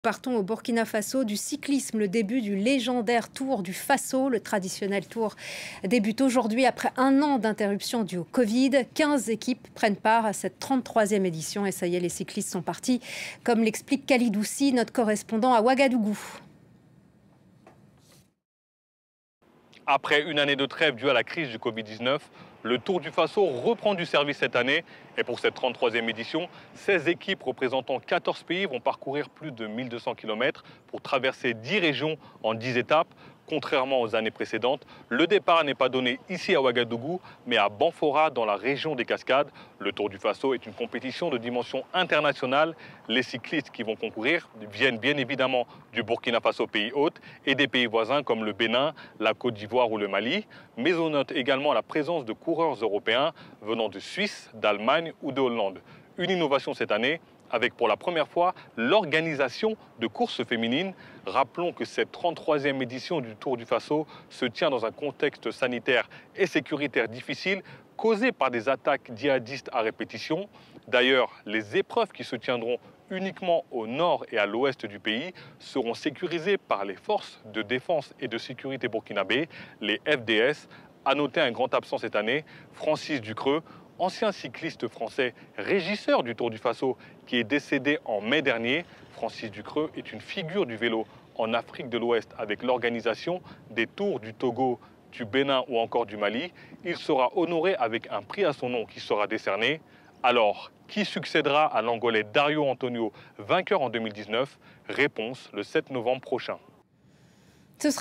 Partons au Burkina Faso du cyclisme, le début du légendaire Tour du Faso. Le traditionnel tour débute aujourd'hui après un an d'interruption due au Covid. 15 équipes prennent part à cette 33e édition et ça y est, les cyclistes sont partis, comme l'explique Khalid Oussi, notre correspondant à Ouagadougou. Après une année de trêve due à la crise du Covid-19, le Tour du Faso reprend du service cette année. Et pour cette 33e édition, 16 équipes représentant 14 pays vont parcourir plus de 1200 km pour traverser 10 régions en 10 étapes. Contrairement aux années précédentes, le départ n'est pas donné ici à Ouagadougou, mais à Banfora, dans la région des Cascades. Le Tour du Faso est une compétition de dimension internationale. Les cyclistes qui vont concourir viennent bien évidemment du Burkina Faso, pays hôte, et des pays voisins comme le Bénin, la Côte d'Ivoire ou le Mali. Mais on note également la présence de coureurs européens venant de Suisse, d'Allemagne ou de Hollande. Une innovation cette année, avec pour la première fois l'organisation de courses féminines. Rappelons que cette 33e édition du Tour du Faso se tient dans un contexte sanitaire et sécuritaire difficile, causé par des attaques djihadistes à répétition. D'ailleurs, les épreuves qui se tiendront uniquement au nord et à l'ouest du pays seront sécurisées par les forces de défense et de sécurité burkinabé, les FDS. À noter un grand absent cette année, Francis Ducreux, ancien cycliste français, régisseur du Tour du Faso, qui est décédé en mai dernier. Francis Ducreux est une figure du vélo en Afrique de l'Ouest avec l'organisation des Tours du Togo, du Bénin ou encore du Mali. Il sera honoré avec un prix à son nom qui sera décerné. Alors, qui succédera à l'Angolais Dario Antonio, vainqueur en 2019? Réponse le 7 novembre prochain. Ce sera